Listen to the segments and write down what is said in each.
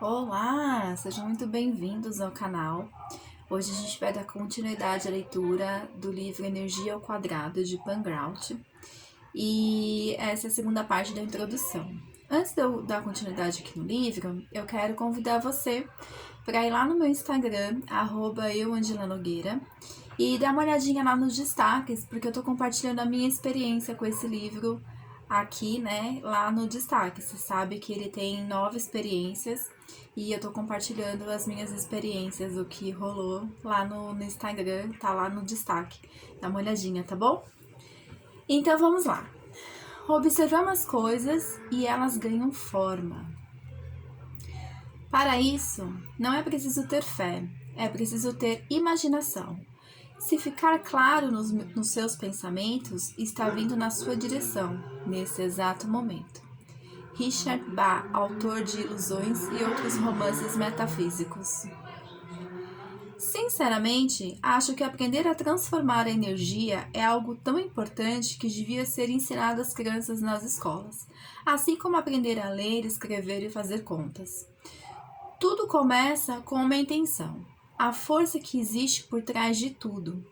Olá, sejam muito bem-vindos ao canal. Hoje a gente vai dar continuidade à leitura do livro Energia ao Quadrado, de Pan Grout. E essa é a segunda parte da introdução. Antes de eu dar continuidade aqui no livro, eu quero convidar você para ir lá no meu Instagram, @euangelanogueira, e dar uma olhadinha lá nos destaques, porque eu tô compartilhando a minha experiência com esse livro aqui, né, lá no destaque. Você sabe que ele tem 9 experiências e eu tô compartilhando as minhas experiências, o que rolou lá no Instagram, tá lá no destaque. Dá uma olhadinha, tá bom? Então vamos lá. Observamos as coisas e elas ganham forma. Para isso, não é preciso ter fé, é preciso ter imaginação. Se ficar claro nos seus pensamentos, está vindo na sua direção, nesse exato momento. Richard Bach, autor de Ilusões e outros romances metafísicos. Sinceramente, acho que aprender a transformar a energia é algo tão importante que devia ser ensinado às crianças nas escolas, assim como aprender a ler, escrever e fazer contas. Tudo começa com uma intenção, a força que existe por trás de tudo.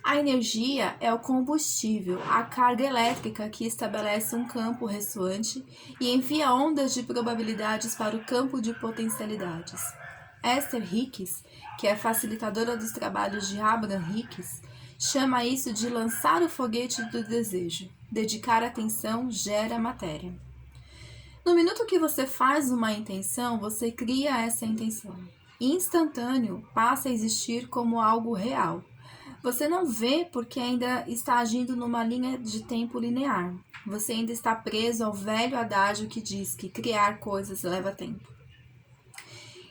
A energia é o combustível, a carga elétrica que estabelece um campo ressoante e envia ondas de probabilidades para o campo de potencialidades. Esther Hicks, que é facilitadora dos trabalhos de Abraham Hicks, chama isso de lançar o foguete do desejo. Dedicar atenção gera matéria. No minuto que você faz uma intenção, você cria essa intenção. Instantâneo passa a existir como algo real. Você não vê porque ainda está agindo numa linha de tempo linear. Você ainda está preso ao velho adágio que diz que criar coisas leva tempo.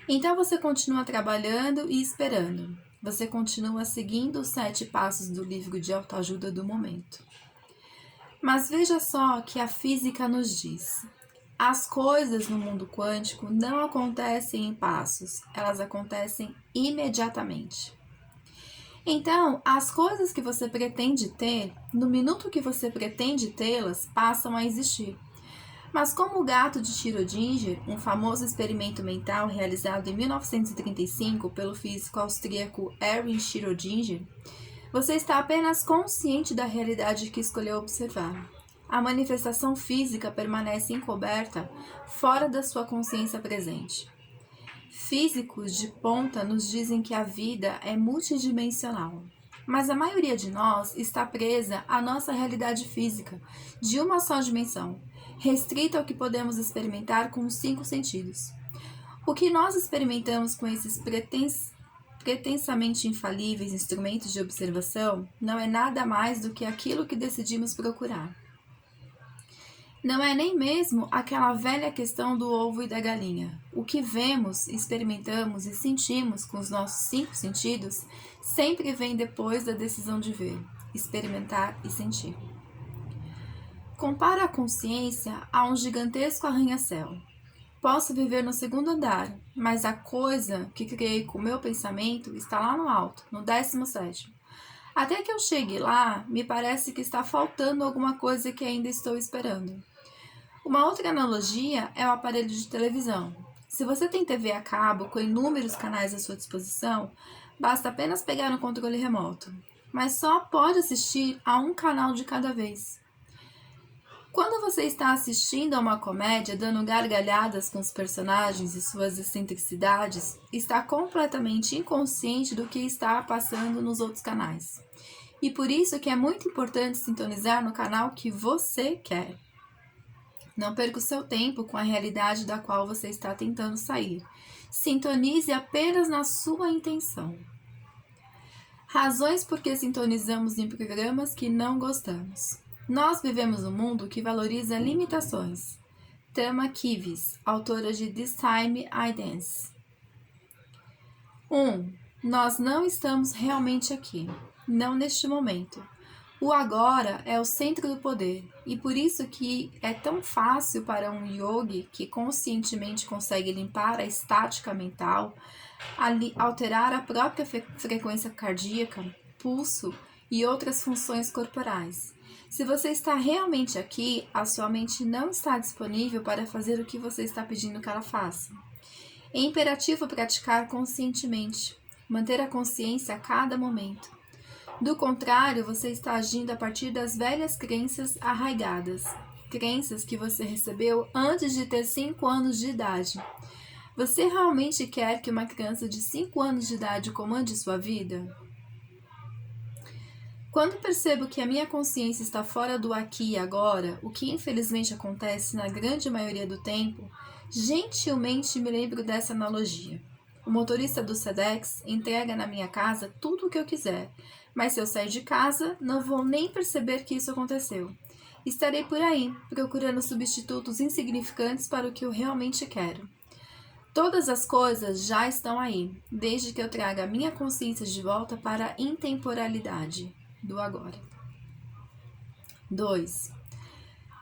Então você continua trabalhando e esperando. Você continua seguindo os 7 passos do livro de autoajuda do momento. Mas veja só o que a física nos diz. As coisas no mundo quântico não acontecem em passos, elas acontecem imediatamente. Então, as coisas que você pretende ter, no minuto que você pretende tê-las, passam a existir. Mas como o gato de Schrödinger, um famoso experimento mental realizado em 1935 pelo físico austríaco Erwin Schrödinger, você está apenas consciente da realidade que escolheu observar. A manifestação física permanece encoberta fora da sua consciência presente. Físicos de ponta nos dizem que a vida é multidimensional, mas a maioria de nós está presa à nossa realidade física, de uma só dimensão, restrita ao que podemos experimentar com os 5 sentidos. O que nós experimentamos com esses pretensamente infalíveis instrumentos de observação não é nada mais do que aquilo que decidimos procurar. Não é nem mesmo aquela velha questão do ovo e da galinha. O que vemos, experimentamos e sentimos com os nossos 5 sentidos sempre vem depois da decisão de ver, experimentar e sentir. Compara a consciência a um gigantesco arranha-céu. Posso viver no 2º andar, mas a coisa que criei com o meu pensamento está lá no alto, no 17º. Até que eu chegue lá, me parece que está faltando alguma coisa que ainda estou esperando. Uma outra analogia é o aparelho de televisão. Se você tem TV a cabo com inúmeros canais à sua disposição, basta apenas pegar um controle remoto, mas só pode assistir a um canal de cada vez. Quando você está assistindo a uma comédia, dando gargalhadas com os personagens e suas excentricidades, está completamente inconsciente do que está passando nos outros canais. E por isso que é muito importante sintonizar no canal que você quer. Não perca o seu tempo com a realidade da qual você está tentando sair. Sintonize apenas na sua intenção. Razões por que sintonizamos em programas que não gostamos. Nós vivemos um mundo que valoriza limitações. Tama Kivis, autora de This Time I Dance. 1. Nós não estamos realmente aqui, não neste momento. O agora é o centro do poder, e por isso que é tão fácil para um yogi que conscientemente consegue limpar a estática mental, alterar a própria frequência cardíaca, pulso e outras funções corporais. Se você está realmente aqui, a sua mente não está disponível para fazer o que você está pedindo que ela faça. É imperativo praticar conscientemente, manter a consciência a cada momento. Do contrário, você está agindo a partir das velhas crenças arraigadas, crenças que você recebeu antes de ter 5 anos de idade. Você realmente quer que uma criança de 5 anos de idade comande sua vida? Quando percebo que a minha consciência está fora do aqui e agora, o que infelizmente acontece na grande maioria do tempo, gentilmente me lembro dessa analogia. O motorista do Sedex entrega na minha casa tudo o que eu quiser, mas se eu sair de casa, não vou nem perceber que isso aconteceu. Estarei por aí, procurando substitutos insignificantes para o que eu realmente quero. Todas as coisas já estão aí, desde que eu traga a minha consciência de volta para a intemporalidade do agora. 2.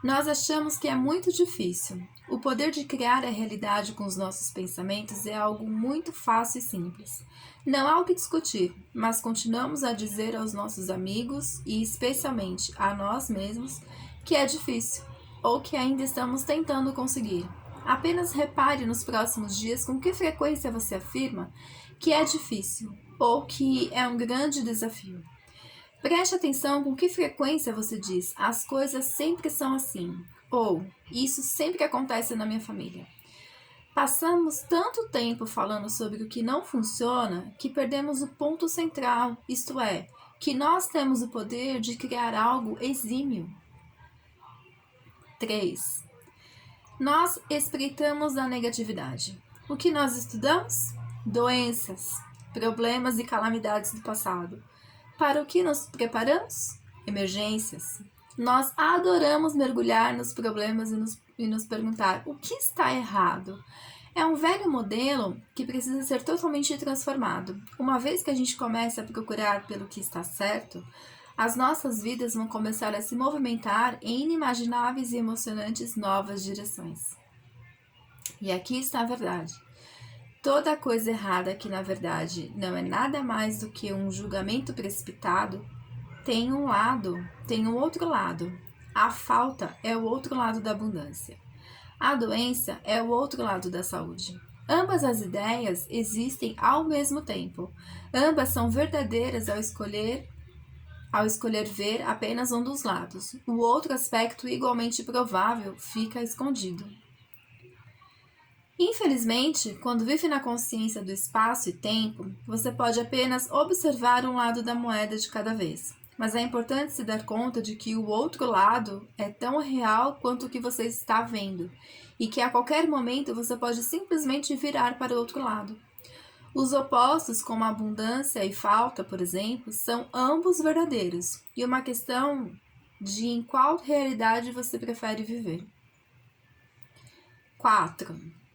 Nós achamos que é muito difícil. O poder de criar a realidade com os nossos pensamentos é algo muito fácil e simples. Não há o que discutir, mas continuamos a dizer aos nossos amigos e especialmente a nós mesmos que é difícil ou que ainda estamos tentando conseguir. Apenas repare nos próximos dias com que frequência você afirma que é difícil ou que é um grande desafio. Preste atenção com que frequência você diz: as coisas sempre são assim, ou isso sempre acontece na minha família. Passamos tanto tempo falando sobre o que não funciona que perdemos o ponto central, isto é, que nós temos o poder de criar algo exímio. 3. Nós espreitamos a negatividade. O que nós estudamos? Doenças, problemas e calamidades do passado. Para o que nos preparamos? Emergências. Nós adoramos mergulhar nos problemas e nos perguntar o que está errado. É um velho modelo que precisa ser totalmente transformado. Uma vez que a gente começa a procurar pelo que está certo, as nossas vidas vão começar a se movimentar em inimagináveis e emocionantes novas direções. E aqui está a verdade. Toda coisa errada que, na verdade, não é nada mais do que um julgamento precipitado, tem um outro lado. A falta é o outro lado da abundância. A doença é o outro lado da saúde. Ambas as ideias existem ao mesmo tempo. Ambas são verdadeiras ao escolher ver apenas um dos lados. O outro aspecto igualmente provável fica escondido. Infelizmente, quando vive na consciência do espaço e tempo, você pode apenas observar um lado da moeda de cada vez. Mas é importante se dar conta de que o outro lado é tão real quanto o que você está vendo, e que a qualquer momento você pode simplesmente virar para o outro lado. Os opostos, como abundância e falta, por exemplo, são ambos verdadeiros, e uma questão de em qual realidade você prefere viver. 4.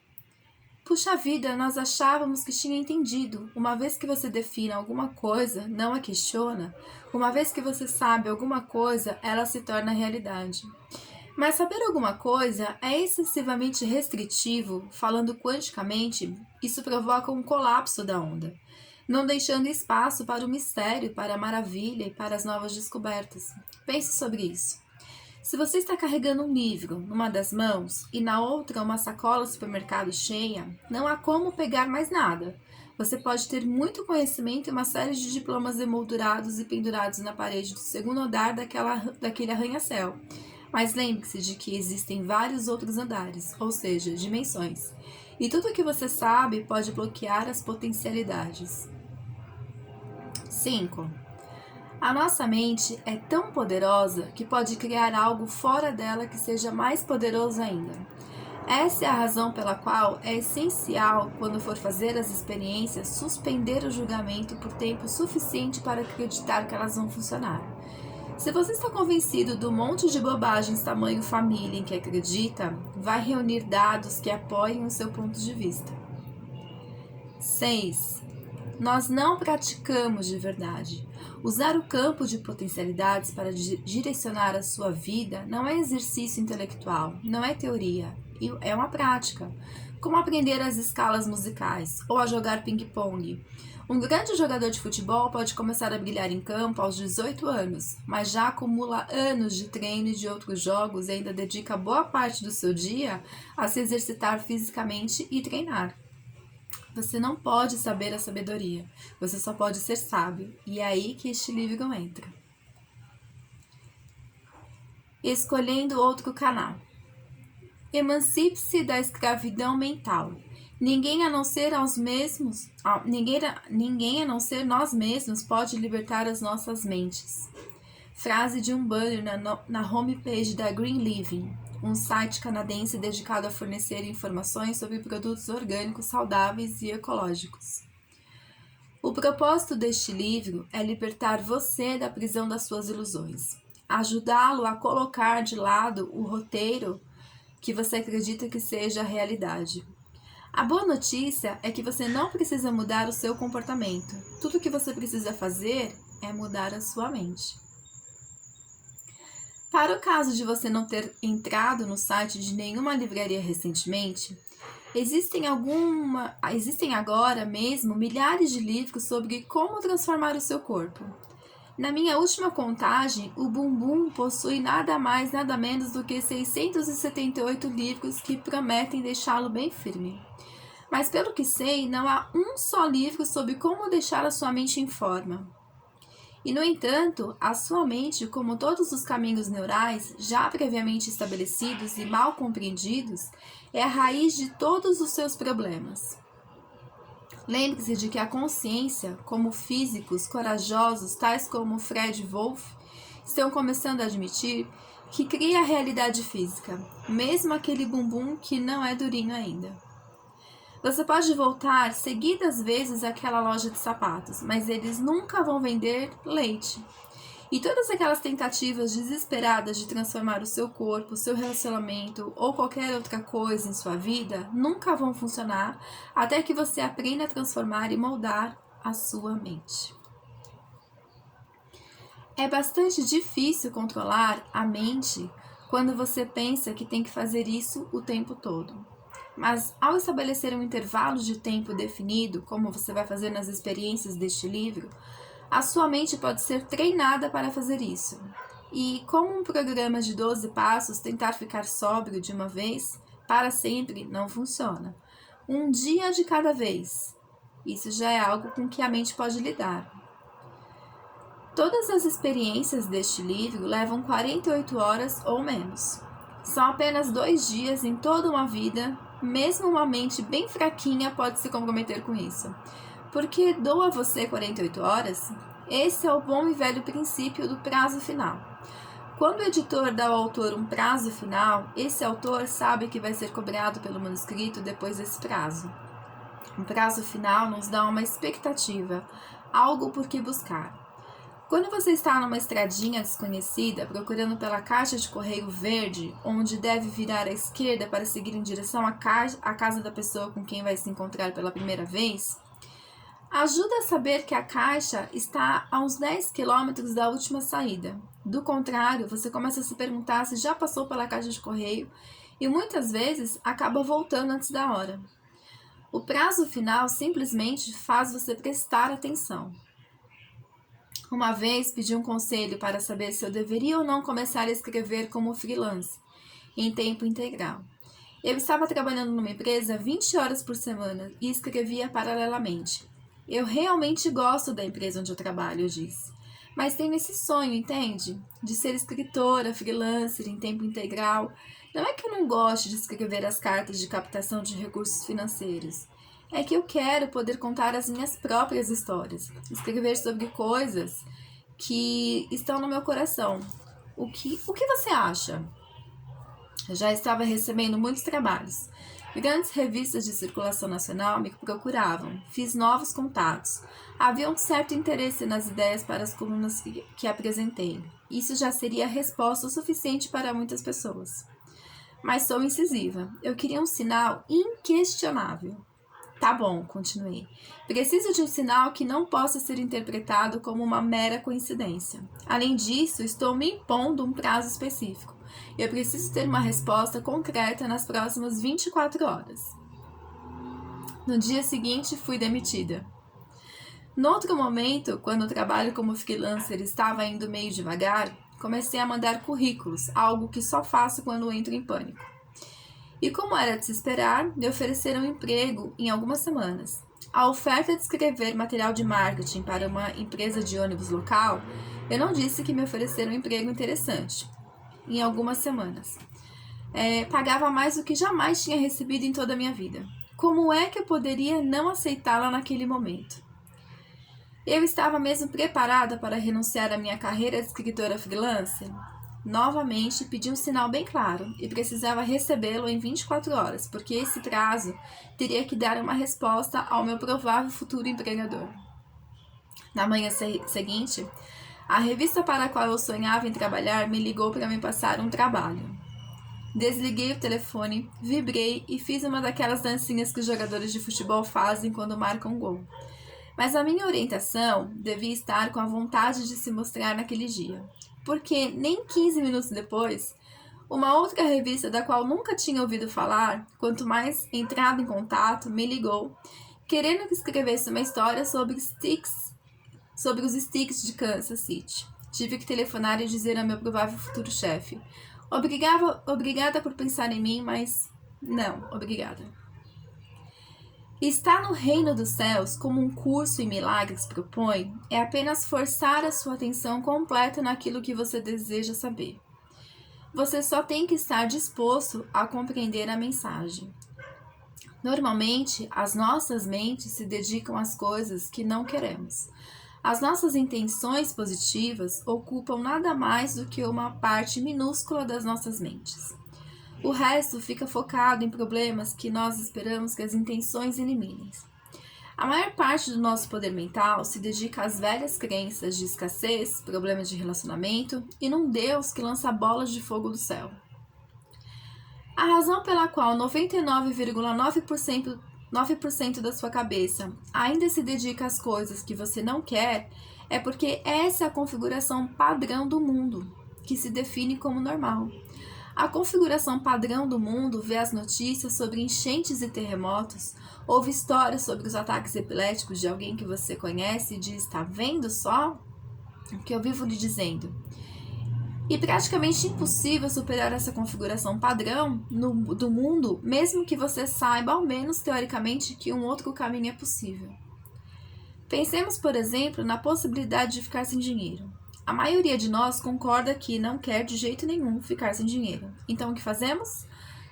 Puxa vida, nós achávamos que tinha entendido. Uma vez que você define alguma coisa, não a questiona, uma vez que você sabe alguma coisa, ela se torna realidade. Mas saber alguma coisa é excessivamente restritivo, falando quanticamente, isso provoca um colapso da onda, não deixando espaço para o mistério, para a maravilha e para as novas descobertas. Pense sobre isso. Se você está carregando um livro numa das mãos e na outra uma sacola do supermercado cheia, não há como pegar mais nada. Você pode ter muito conhecimento e uma série de diplomas emoldurados e pendurados na parede do segundo andar daquele arranha-céu. Mas lembre-se de que existem vários outros andares, ou seja, dimensões. E tudo o que você sabe pode bloquear as potencialidades. 5. A nossa mente é tão poderosa que pode criar algo fora dela que seja mais poderoso ainda. Essa é a razão pela qual é essencial, quando for fazer as experiências, suspender o julgamento por tempo suficiente para acreditar que elas vão funcionar. Se você está convencido do monte de bobagens tamanho família em que acredita, vai reunir dados que apoiem o seu ponto de vista. 6. Nós não praticamos de verdade. Usar o campo de potencialidades para direcionar a sua vida não é exercício intelectual, não é teoria, é uma prática. Como aprender as escalas musicais ou a jogar ping-pong. Um grande jogador de futebol pode começar a brilhar em campo aos 18 anos, mas já acumula anos de treino e de outros jogos e ainda dedica boa parte do seu dia a se exercitar fisicamente e treinar. Você não pode saber a sabedoria, você só pode ser sábio, e é aí que este livro entra. Escolhendo outro canal. Emancipe-se da escravidão mental. Ninguém a não ser nós mesmos pode libertar as nossas mentes. Frase de um banner na homepage da Green Living, um site canadense dedicado a fornecer informações sobre produtos orgânicos saudáveis e ecológicos. O propósito deste livro é libertar você da prisão das suas ilusões, ajudá-lo a colocar de lado o roteiro que você acredita que seja a realidade. A boa notícia é que você não precisa mudar o seu comportamento. Tudo o que você precisa fazer é mudar a sua mente. Para o caso de você não ter entrado no site de nenhuma livraria recentemente, existem agora mesmo milhares de livros sobre como transformar o seu corpo. Na minha última contagem, o Bumbum possui nada mais, nada menos do que 678 livros que prometem deixá-lo bem firme. Mas pelo que sei, não há um só livro sobre como deixar a sua mente em forma. E, no entanto, a sua mente, como todos os caminhos neurais já previamente estabelecidos e mal compreendidos, é a raiz de todos os seus problemas. Lembre-se de que a consciência, como físicos corajosos tais como Fred Wolf, estão começando a admitir que cria a realidade física, mesmo aquele bumbum que não é durinho ainda. Você pode voltar seguidas vezes àquela loja de sapatos, mas eles nunca vão vender leite. E todas aquelas tentativas desesperadas de transformar o seu corpo, o seu relacionamento ou qualquer outra coisa em sua vida nunca vão funcionar até que você aprenda a transformar e moldar a sua mente. É bastante difícil controlar a mente quando você pensa que tem que fazer isso o tempo todo. Mas ao estabelecer um intervalo de tempo definido, como você vai fazer nas experiências deste livro, a sua mente pode ser treinada para fazer isso. E como um programa de 12 passos, tentar ficar sóbrio de uma vez, para sempre, não funciona. Um dia de cada vez. Isso já é algo com que a mente pode lidar. Todas as experiências deste livro levam 48 horas ou menos. São apenas 2 dias em toda uma vida. Mesmo uma mente bem fraquinha pode se comprometer com isso. Porque dou a você 48 horas? Esse é o bom e velho princípio do prazo final. Quando o editor dá ao autor um prazo final, esse autor sabe que vai ser cobrado pelo manuscrito depois desse prazo. Um prazo final nos dá uma expectativa, algo por que buscar. Quando você está numa estradinha desconhecida, procurando pela caixa de correio verde, onde deve virar à esquerda para seguir em direção à casa da pessoa com quem vai se encontrar pela primeira vez, ajuda a saber que a caixa está a uns 10 quilômetros da última saída. Do contrário, você começa a se perguntar se já passou pela caixa de correio e muitas vezes acaba voltando antes da hora. O prazo final simplesmente faz você prestar atenção. Uma vez pedi um conselho para saber se eu deveria ou não começar a escrever como freelance, em tempo integral. Eu estava trabalhando numa empresa 20 horas por semana e escrevia paralelamente. Eu realmente gosto da empresa onde eu trabalho, eu disse. Mas tenho esse sonho, entende? De ser escritora, freelancer, em tempo integral. Não é que eu não goste de escrever as cartas de captação de recursos financeiros. É que eu quero poder contar as minhas próprias histórias, escrever sobre coisas que estão no meu coração. O que você acha? Eu já estava recebendo muitos trabalhos. Grandes revistas de circulação nacional me procuravam, fiz novos contatos. Havia um certo interesse nas ideias para as colunas que apresentei. Isso já seria resposta o suficiente para muitas pessoas. Mas sou incisiva. Eu queria um sinal inquestionável. Tá bom, continuei. Preciso de um sinal que não possa ser interpretado como uma mera coincidência. Além disso, estou me impondo um prazo específico. Eu preciso ter uma resposta concreta nas próximas 24 horas. No dia seguinte, fui demitida. No outro momento, quando o trabalho como freelancer estava indo meio devagar, comecei a mandar currículos, algo que só faço quando entro em pânico. E como era de se esperar, me ofereceram um emprego em algumas semanas. A oferta de escrever material de marketing para uma empresa de ônibus local, eu não disse que me ofereceram um emprego interessante. Em algumas semanas. Pagava mais do que jamais tinha recebido em toda a minha vida. Como é que eu poderia não aceitá-la naquele momento? Eu estava mesmo preparada para renunciar à minha carreira de escritora freelancer? Novamente, pedi um sinal bem claro e precisava recebê-lo em 24 horas, porque esse prazo teria que dar uma resposta ao meu provável futuro empregador. Na manhã seguinte, a revista para a qual eu sonhava em trabalhar me ligou para me passar um trabalho. Desliguei o telefone, vibrei e fiz uma daquelas dancinhas que os jogadores de futebol fazem quando marcam um gol. Mas a minha orientação devia estar com a vontade de se mostrar naquele dia, porque nem 15 minutos depois, uma outra revista da qual nunca tinha ouvido falar, quanto mais entrado em contato, me ligou, querendo que escrevesse uma história sobre os Sticks de Kansas City. Tive que telefonar e dizer ao meu provável futuro chefe: obrigada por pensar em mim, mas não, obrigada. Estar no reino dos céus, como um curso em milagres propõe, é apenas forçar a sua atenção completa naquilo que você deseja saber. Você só tem que estar disposto a compreender a mensagem. Normalmente, as nossas mentes se dedicam às coisas que não queremos. As nossas intenções positivas ocupam nada mais do que uma parte minúscula das nossas mentes. O resto fica focado em problemas que nós esperamos que as intenções eliminem. A maior parte do nosso poder mental se dedica às velhas crenças de escassez, problemas de relacionamento e num Deus que lança bolas de fogo do céu. A razão pela qual 99,9% da sua cabeça ainda se dedica às coisas que você não quer é porque essa é a configuração padrão do mundo, que se define como normal. A configuração padrão do mundo vê as notícias sobre enchentes e terremotos, ouve histórias sobre os ataques epiléticos de alguém que você conhece e diz: "Tá vendo só o que eu vivo lhe dizendo?" E praticamente impossível superar essa configuração padrão do mundo, mesmo que você saiba, ao menos teoricamente, que um outro caminho é possível. Pensemos, por exemplo, na possibilidade de ficar sem dinheiro. A maioria de nós concorda que não quer de jeito nenhum ficar sem dinheiro. Então, o que fazemos?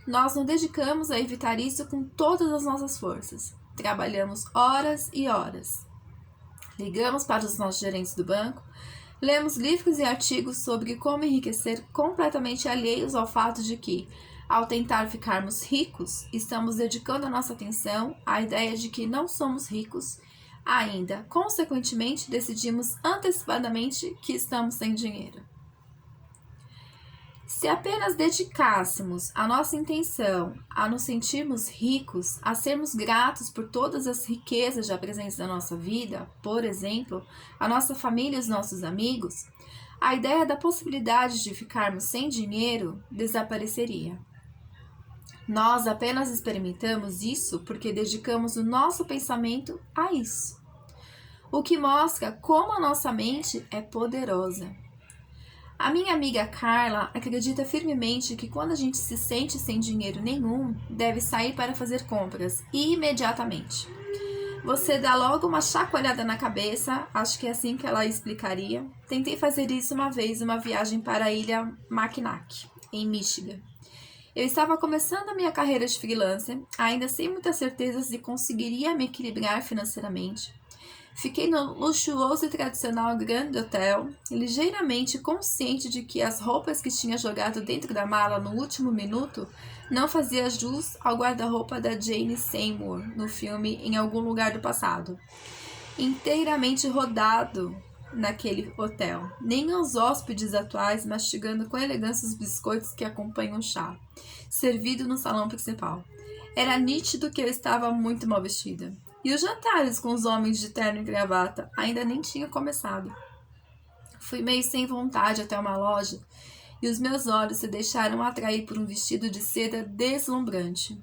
Nós nos dedicamos a evitar isso com todas as nossas forças. Trabalhamos horas e horas. Ligamos para os nossos gerentes do banco, lemos livros e artigos sobre como enriquecer, completamente alheios ao fato de que, ao tentar ficarmos ricos, estamos dedicando a nossa atenção à ideia de que não somos ricos. Ainda, consequentemente, decidimos antecipadamente que estamos sem dinheiro. Se apenas dedicássemos a nossa intenção a nos sentirmos ricos, a sermos gratos por todas as riquezas já presentes na nossa vida, por exemplo, a nossa família e os nossos amigos, a ideia da possibilidade de ficarmos sem dinheiro desapareceria. Nós apenas experimentamos isso porque dedicamos o nosso pensamento a isso. O que mostra como a nossa mente é poderosa. A minha amiga Carla acredita firmemente que quando a gente se sente sem dinheiro nenhum, deve sair para fazer compras imediatamente. Você dá logo uma chacoalhada na cabeça, acho que é assim que ela explicaria. Tentei fazer isso uma vez, uma viagem para a ilha Mackinac, em Michigan. Eu estava começando a minha carreira de freelancer, ainda sem muita certeza se conseguiria me equilibrar financeiramente. Fiquei no luxuoso e tradicional Grand Hotel, ligeiramente consciente de que as roupas que tinha jogado dentro da mala no último minuto não fazia jus ao guarda-roupa da Jane Seymour no filme Em Algum Lugar do Passado. Inteiramente rodado naquele hotel, nem os hóspedes atuais mastigando com elegância os biscoitos que acompanham o chá, servido no salão principal. Era nítido que eu estava muito mal vestida. E os jantares com os homens de terno e gravata ainda nem tinham começado. Fui meio sem vontade até uma loja e os meus olhos se deixaram atrair por um vestido de seda deslumbrante.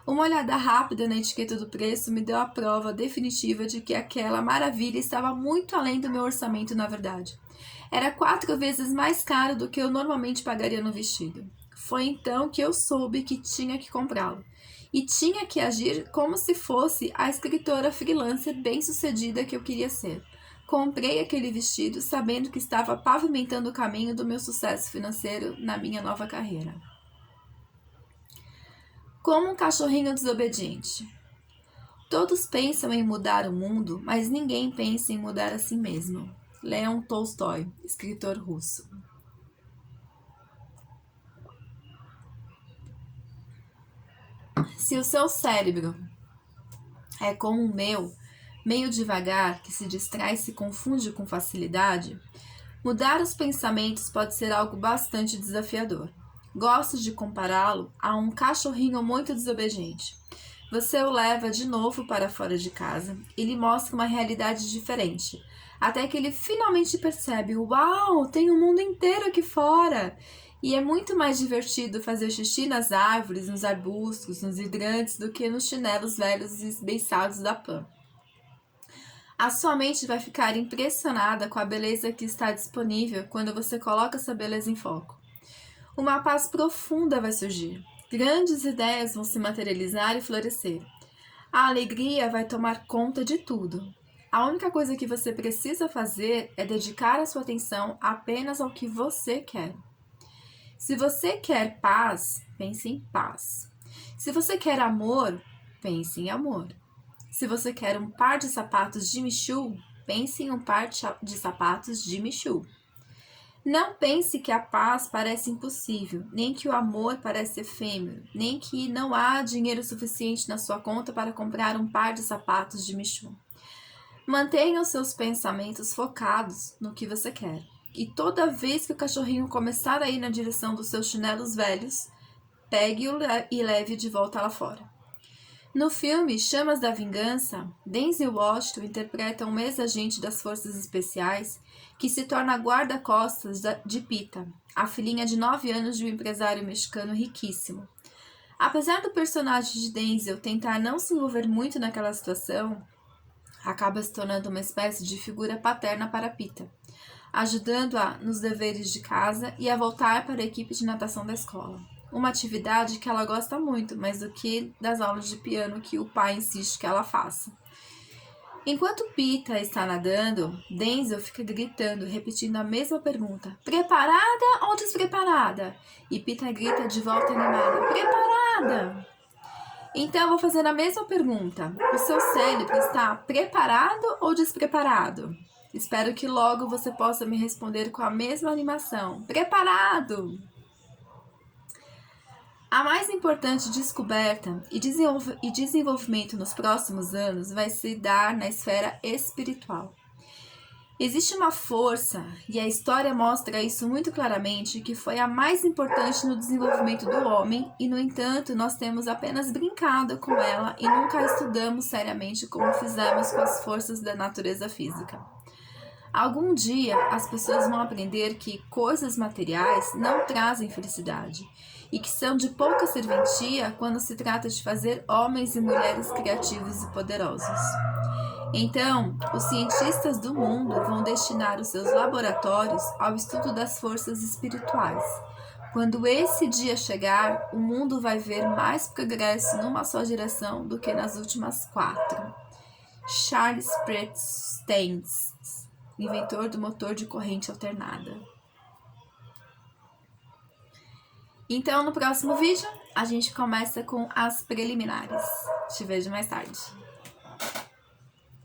Uma olhada rápida na etiqueta do preço me deu a prova definitiva de que aquela maravilha estava muito além do meu orçamento, na verdade. Era 4 vezes mais caro do que eu normalmente pagaria no vestido. Foi então que eu soube que tinha que comprá-lo. E tinha que agir como se fosse a escritora freelancer bem-sucedida que eu queria ser. Comprei aquele vestido sabendo que estava pavimentando o caminho do meu sucesso financeiro na minha nova carreira. Como um cachorrinho desobediente. Todos pensam em mudar o mundo, mas ninguém pensa em mudar a si mesmo. Leon Tolstói, escritor russo. Se o seu cérebro é como o meu, meio devagar, que se distrai e se confunde com facilidade, mudar os pensamentos pode ser algo bastante desafiador. Gosto de compará-lo a um cachorrinho muito desobediente. Você o leva de novo para fora de casa e lhe mostra uma realidade diferente, até que ele finalmente percebe: uau, tem o mundo inteiro aqui fora! E é muito mais divertido fazer xixi nas árvores, nos arbustos, nos hidrantes do que nos chinelos velhos e esbeiçados da Pam. A sua mente vai ficar impressionada com a beleza que está disponível quando você coloca essa beleza em foco. Uma paz profunda vai surgir. Grandes ideias vão se materializar e florescer. A alegria vai tomar conta de tudo. A única coisa que você precisa fazer é dedicar a sua atenção apenas ao que você quer. Se você quer paz, pense em paz. Se você quer amor, pense em amor. Se você quer um par de sapatos Jimmy Choo, pense em um par de sapatos Jimmy Choo. Não pense que a paz parece impossível, nem que o amor parece efêmero, nem que não há dinheiro suficiente na sua conta para comprar um par de sapatos Jimmy Choo. Mantenha os seus pensamentos focados no que você quer. E toda vez que o cachorrinho começar a ir na direção dos seus chinelos velhos, pegue-o e leve de volta lá fora. No filme Chamas da Vingança, Denzel Washington interpreta um ex-agente das Forças Especiais que se torna guarda-costas de Pita, a filhinha de 9 anos de um empresário mexicano riquíssimo. Apesar do personagem de Denzel tentar não se envolver muito naquela situação, acaba se tornando uma espécie de figura paterna para Pita, ajudando-a nos deveres de casa e a voltar para a equipe de natação da escola. Uma atividade que ela gosta muito, mais do que das aulas de piano que o pai insiste que ela faça. Enquanto Pita está nadando, Denzel fica gritando, repetindo a mesma pergunta: preparada ou despreparada? E Pita grita de volta animada: preparada! Então eu vou fazer a mesma pergunta: o seu cérebro está preparado ou despreparado? Espero que logo você possa me responder com a mesma animação: preparado! A mais importante descoberta e desenvolvimento nos próximos anos vai se dar na esfera espiritual. Existe uma força, e a história mostra isso muito claramente, que foi a mais importante no desenvolvimento do homem, e no entanto nós temos apenas brincado com ela e nunca a estudamos seriamente como fizemos com as forças da natureza física. Algum dia as pessoas vão aprender que coisas materiais não trazem felicidade e que são de pouca serventia quando se trata de fazer homens e mulheres criativos e poderosos. Então, os cientistas do mundo vão destinar os seus laboratórios ao estudo das forças espirituais. Quando esse dia chegar, o mundo vai ver mais progresso numa só geração do que nas últimas 4. Charles Stentz, inventor do motor de corrente alternada. Então, no próximo vídeo, a gente começa com as preliminares. Te vejo mais tarde.